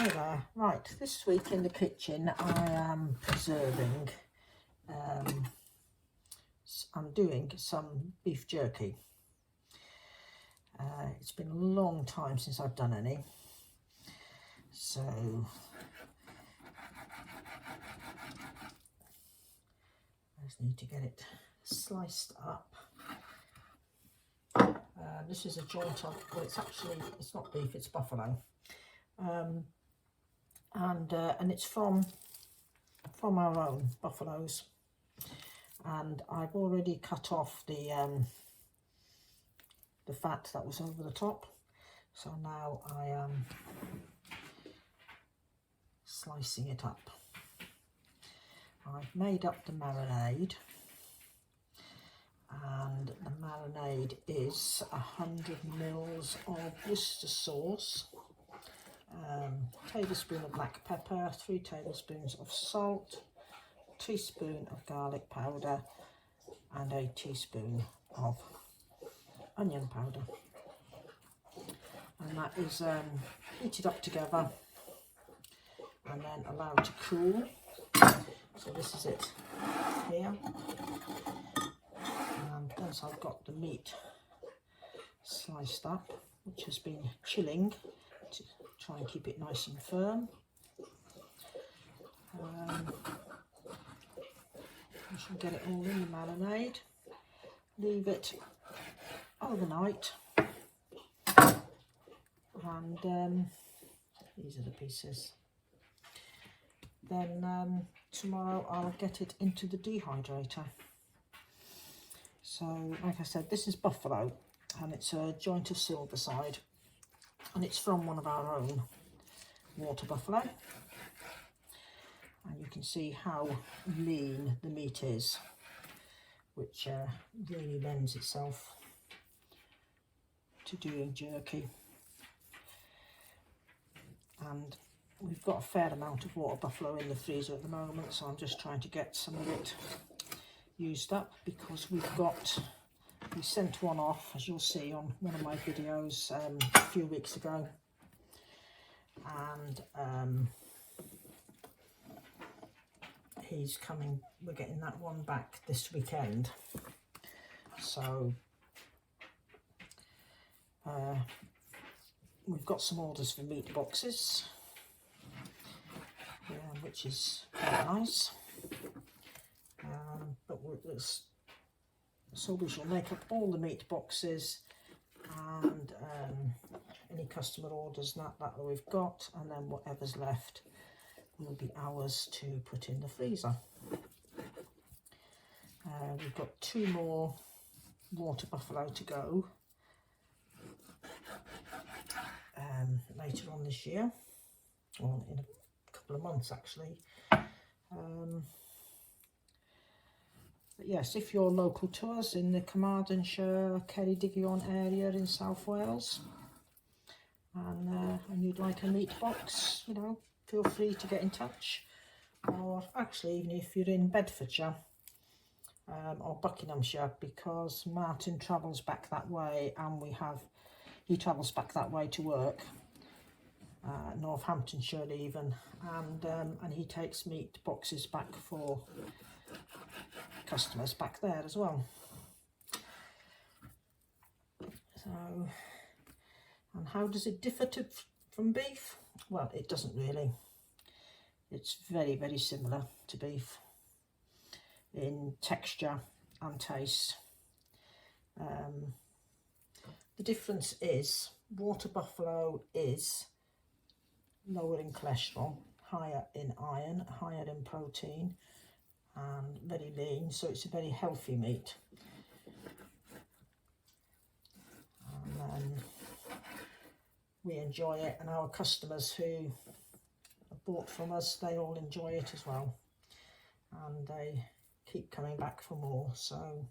Hi there. Right, this week in the kitchen I am preserving, I'm doing some beef jerky. It's been a long time since I've done any, so I just need to get it sliced up. This is a joint of, well, it's not beef, it's buffalo. And it's from our own buffaloes, and I've already cut off the fat that was over the top, so now I am slicing it up. I've made up the marinade, and the marinade is 100 mils of Worcester sauce, tablespoon of black pepper, 3 tablespoons of salt, a teaspoon of garlic powder, and a teaspoon of onion powder. And that is heated up together and then allowed to cool. So this is it here. And once I've got the meat sliced up, which has been chilling to try and keep it nice and firm, I shall get it all in the marinade, leave it overnight, and these are the pieces. Then tomorrow I'll get it into the dehydrator. So like I said, this is buffalo, and it's a joint of Silverside, and it's from one of our own water buffalo, and you can see how lean the meat is, which really lends itself to doing jerky. And we've got a fair amount of water buffalo in the freezer at the moment, so I'm just trying to get some of it used up, because we sent one off, as you'll see on one of my videos a few weeks ago, and he's coming, we're getting that one back this weekend. So we've got some orders for meat boxes, which is quite nice. So we shall make up all the meat boxes and any customer orders that we've got, and then whatever's left will be ours to put in the freezer. We've got 2 more water buffalo to go later on this year, or in a couple of months actually. But yes, if you're local to us in the Carmarthenshire, Ceredigion area in South Wales, and you'd like a meat box, you know, feel free to get in touch. Or actually, even if you're in Bedfordshire or Buckinghamshire, because Martin travels back that way, and he travels back that way to work, Northamptonshire even, and he takes meat boxes back for customers back there as well. So, and how does it differ from beef? Well, it doesn't really. It's very, very similar to beef in texture and taste. The difference is water buffalo is lower in cholesterol, higher in iron, higher in protein, and very lean, so it's a very healthy meat. And we enjoy it, and our customers who have bought from us, they all enjoy it as well, and they keep coming back for more, so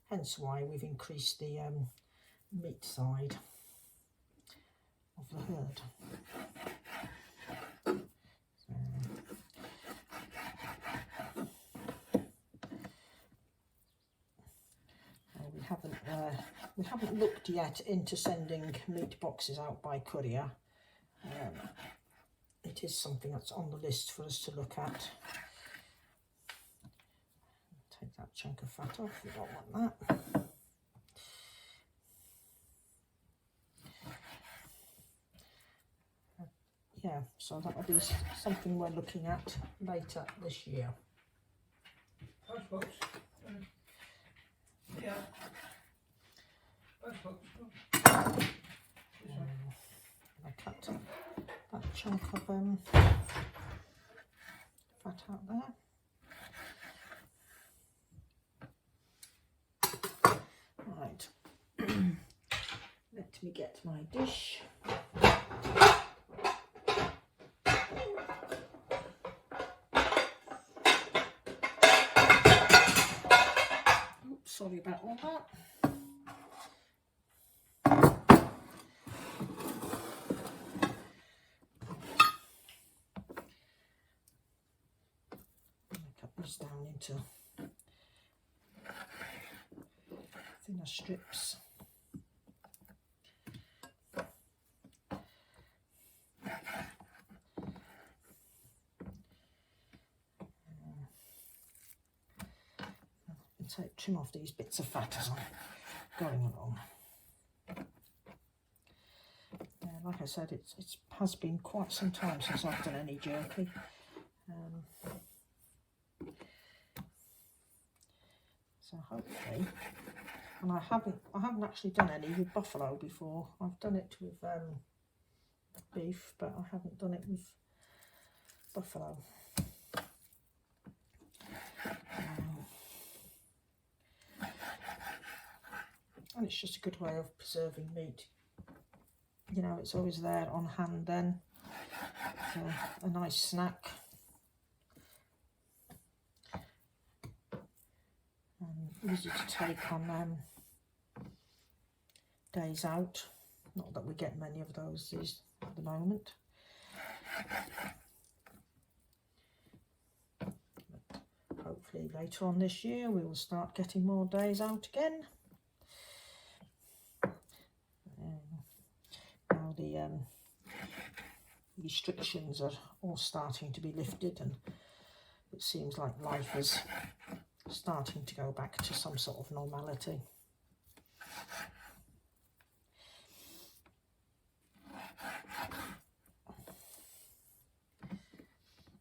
hence why we've increased the meat side of the herd. We haven't looked yet into sending meat boxes out by courier. It it is something that's on the list for us to look at. Take that chunk of fat off, we don't want that. Yeah, so that will be something we're looking at later this year. Yeah. I cut that chunk of fat out there. Right, let me get my dish. Oops, sorry about all that. Cut this down into thinner strips. Trim off these bits of fat as I'm going along. Like I said, it has been quite some time since I've done any jerky. So hopefully, and I haven't actually done any with buffalo before. I've done it with beef, but I haven't done it with buffalo. And it's just a good way of preserving meat. You know, it's always there on hand then. A nice snack. Easy to take on days out. Not that we get many of those at the moment. But hopefully later on this year we will start getting more days out again. Now the restrictions are all starting to be lifted, and it seems like life is starting to go back to some sort of normality.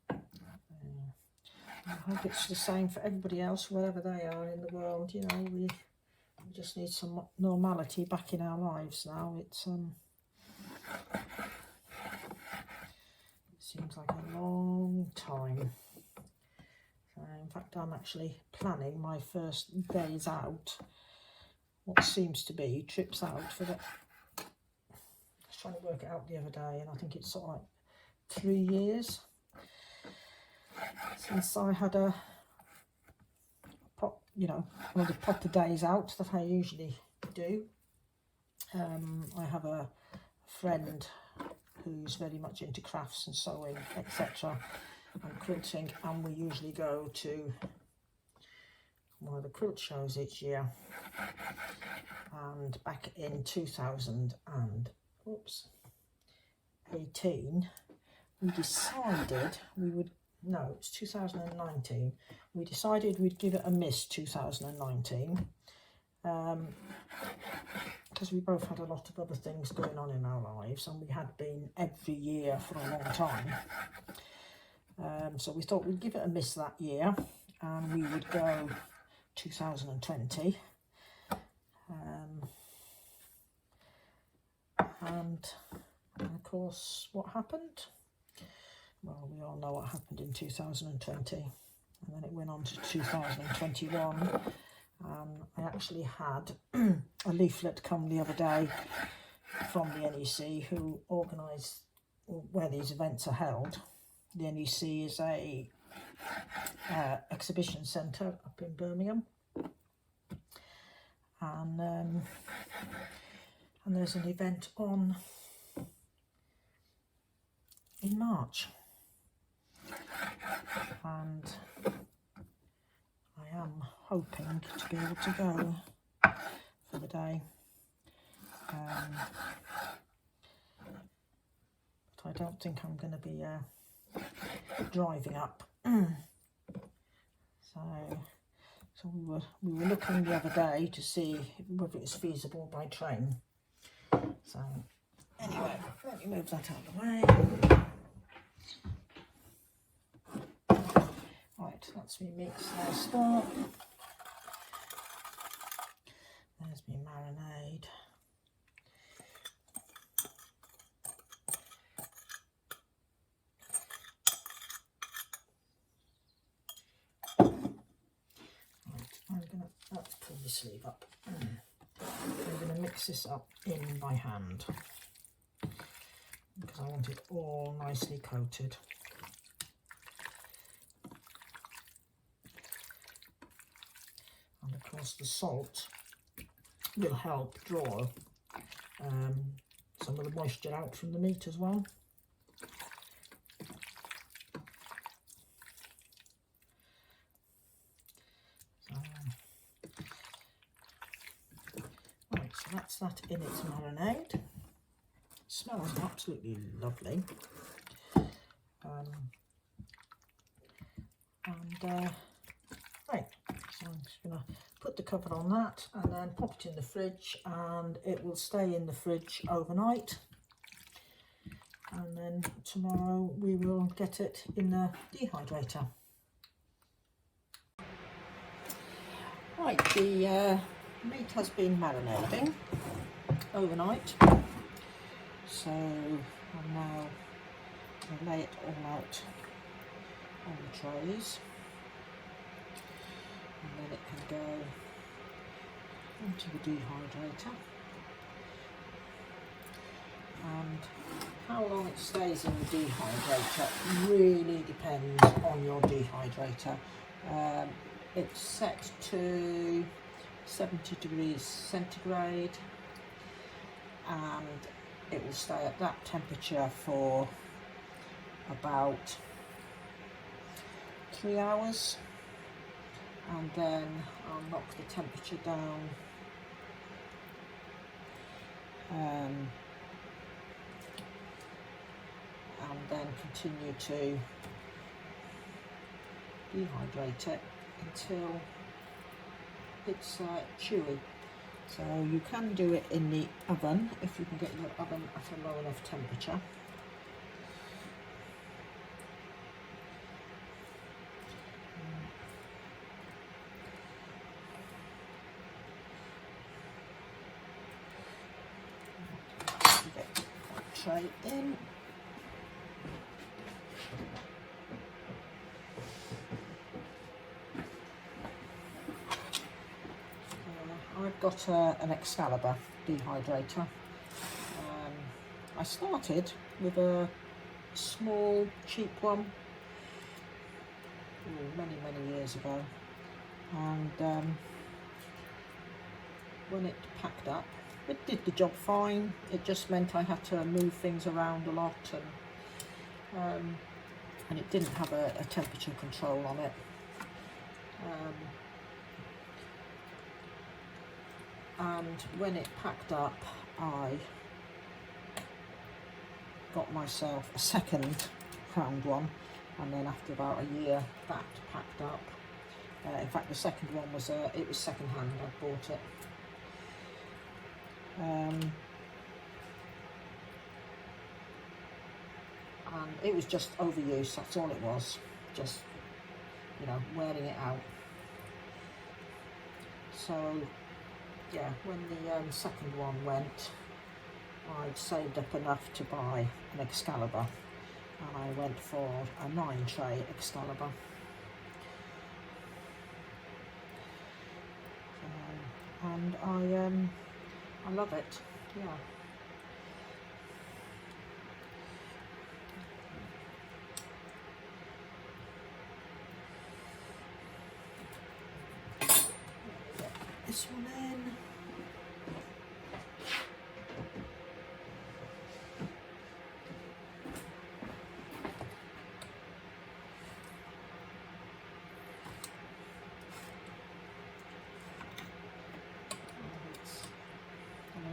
I hope it's the same for everybody else, wherever they are in the world. You know, we just need some normality back in our lives now. It seems like a long time. In fact, I'm actually planning my first days out, what seems to be trips out for the, I was trying to work it out the other day, and I think it's sort of like 3 years since I had one of the proper days out that I usually do. I have a friend who's very much into crafts and sewing, etc. and quilting, and we usually go to one of the quilt shows each year. And back in 2018 we decided we would, no, it's 2019, we decided we'd give it a miss 2019, because we both had a lot of other things going on in our lives, and we had been every year for a long time. So we thought we'd give it a miss that year, and we would go 2020. And of course, what happened? Well, we all know what happened in 2020, and then it went on to 2021. I actually had a leaflet come the other day from the NEC, who organise where these events are held. The NEC is a exhibition centre up in Birmingham, and there's an event on in March, and I am hoping to be able to go for the day, but I don't think I'm going to be driving up. So we were looking the other day to see whether it's feasible by train. So anyway, let me move that out of the way. Right, that's me mix now start. There's my marinade. Let's pull the sleeve up. I'm going to mix this up in by hand because I want it all nicely coated. And of course the salt will help draw some of the moisture out from the meat as well. So that's that in its marinade. It smells absolutely lovely. Right, so I'm just going to put the cover on that and then pop it in the fridge, and it will stay in the fridge overnight. And then tomorrow we will get it in the dehydrator. Right, the meat has been marinating overnight, so I'm now going to lay it all out on the trays, and then it can go into the dehydrator. And how long it stays in the dehydrator really depends on your dehydrator. It's set to 70 degrees centigrade, and it will stay at that temperature for about 3 hours, and then I'll knock the temperature down and then continue to dehydrate it until it's chewy. So you can do it in the oven if you can get your oven at a low enough temperature. Get that tray in. I've got an Excalibur dehydrator. I started with a small, cheap one many years ago, and when it packed up, it did the job fine. It just meant I had to move things around a lot, and it didn't have a temperature control on it. And when it packed up, I got myself a second hand one, and then after about a year that packed up. In fact, the second one was it was second hand. I bought it. And it was just overuse. That's all it was. Just, wearing it out. So yeah, when the second one went, I'd saved up enough to buy an Excalibur, and I went for a 9-tray Excalibur. And I love it, yeah. This one in.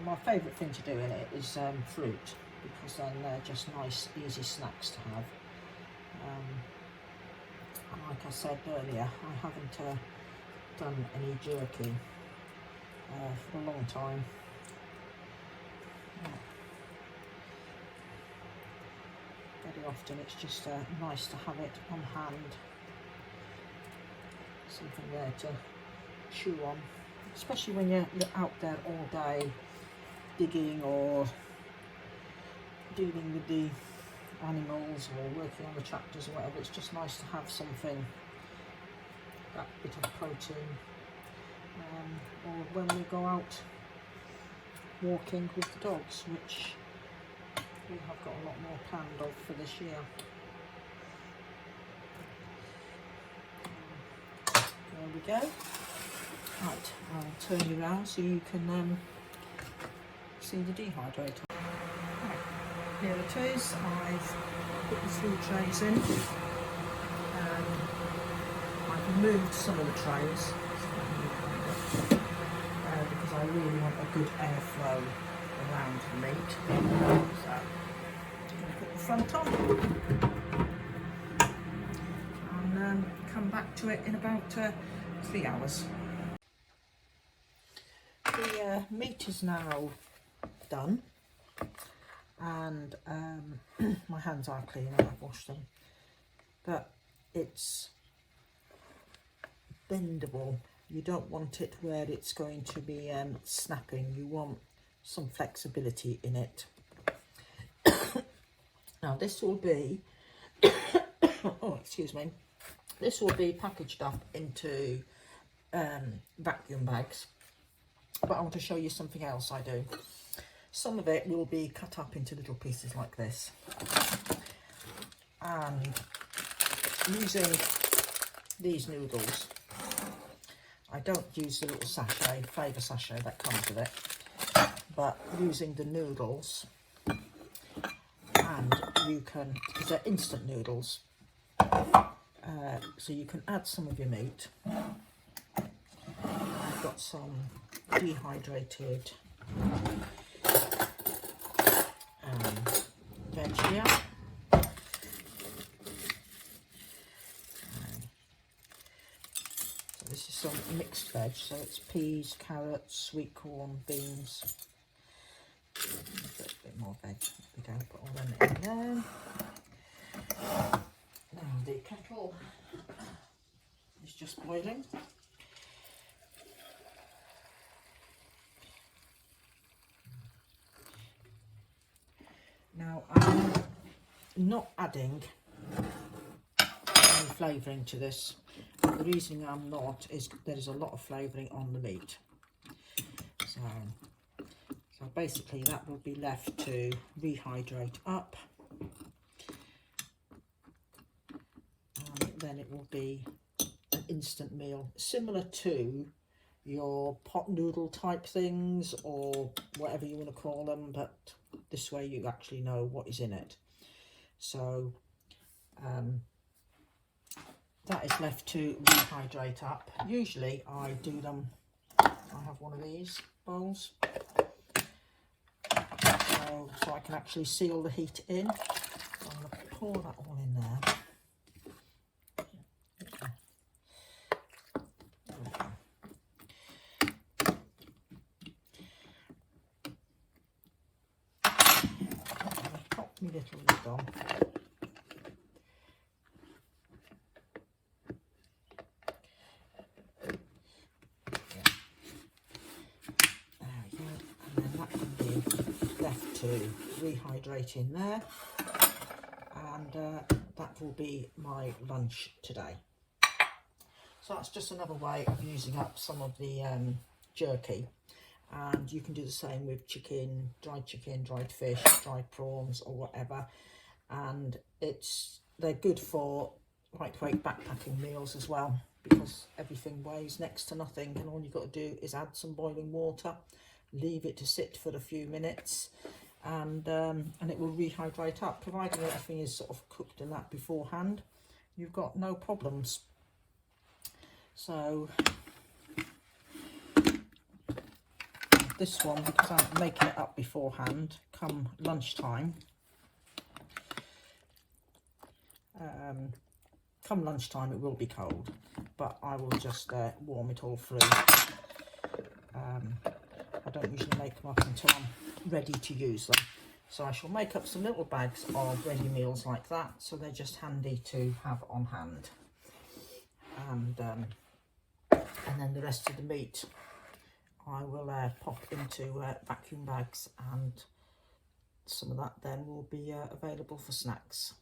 My favourite thing to do in it is fruit, because then they're just nice, easy snacks to have. And like I said earlier, I haven't done any jerky for a long time. Very often it's just nice to have it on hand, something there to chew on, especially when you're out there all day digging or dealing with the animals or working on the tractors or whatever. It's just nice to have something, that bit of protein. Or when we go out walking with the dogs, which we have got a lot more planned of for this year. There we go. Right, I'll turn you around so you can see the dehydrator. Right, here it is. I've put the food trays in. I've moved some of the trays because I really want a good airflow around the meat. So I'm going to put the front on and come back to it in about 3 hours. The meat is now done, and my hands are clean, I've washed them, but it's bendable. You don't want it where it's going to be snapping. You want some flexibility in it. Now this will be oh, excuse me, this will be packaged up into vacuum bags, but I want to show you something else I do. Some of it will be cut up into little pieces like this, and using these noodles, I don't use the little sachet, flavour sachet that comes with it, but using the noodles, and you can, because they're instant noodles, so you can add some of your meat. I've got some dehydrated veg here. So this is some mixed veg, so it's peas, carrots, sweet corn, beans. A bit more veg. We go, put all them in there. Now the kettle is just boiling. Now I'm not adding any flavouring to this. The reason I'm not is there is a lot of flavouring on the meat. So basically that will be left to rehydrate up, and then it will be an instant meal, similar to your pot noodle type things or whatever you want to call them, but this way you actually know what is in it. So that is left to rehydrate up. Usually I do them, I have one of these bowls, so I can actually seal the heat in. So I'm going to pour that all in there. Pop my little lid on. Rehydrate in there, and that will be my lunch today. So that's just another way of using up some of the jerky, and you can do the same with chicken, dried fish, dried prawns or whatever, and they're good for lightweight backpacking meals as well, because everything weighs next to nothing, and all you've got to do is add some boiling water, leave it to sit for a few minutes, and it will rehydrate up. Providing everything is sort of cooked and that beforehand, you've got no problems. So this one, because I'm making it up beforehand, come lunchtime, come lunchtime it will be cold, but I will just warm it all through. I don't usually make them up until I'm ready to use them. So I shall make up some little bags of ready meals like that, so they're just handy to have on hand. And then the rest of the meat I will pop into vacuum bags, and some of that then will be available for snacks.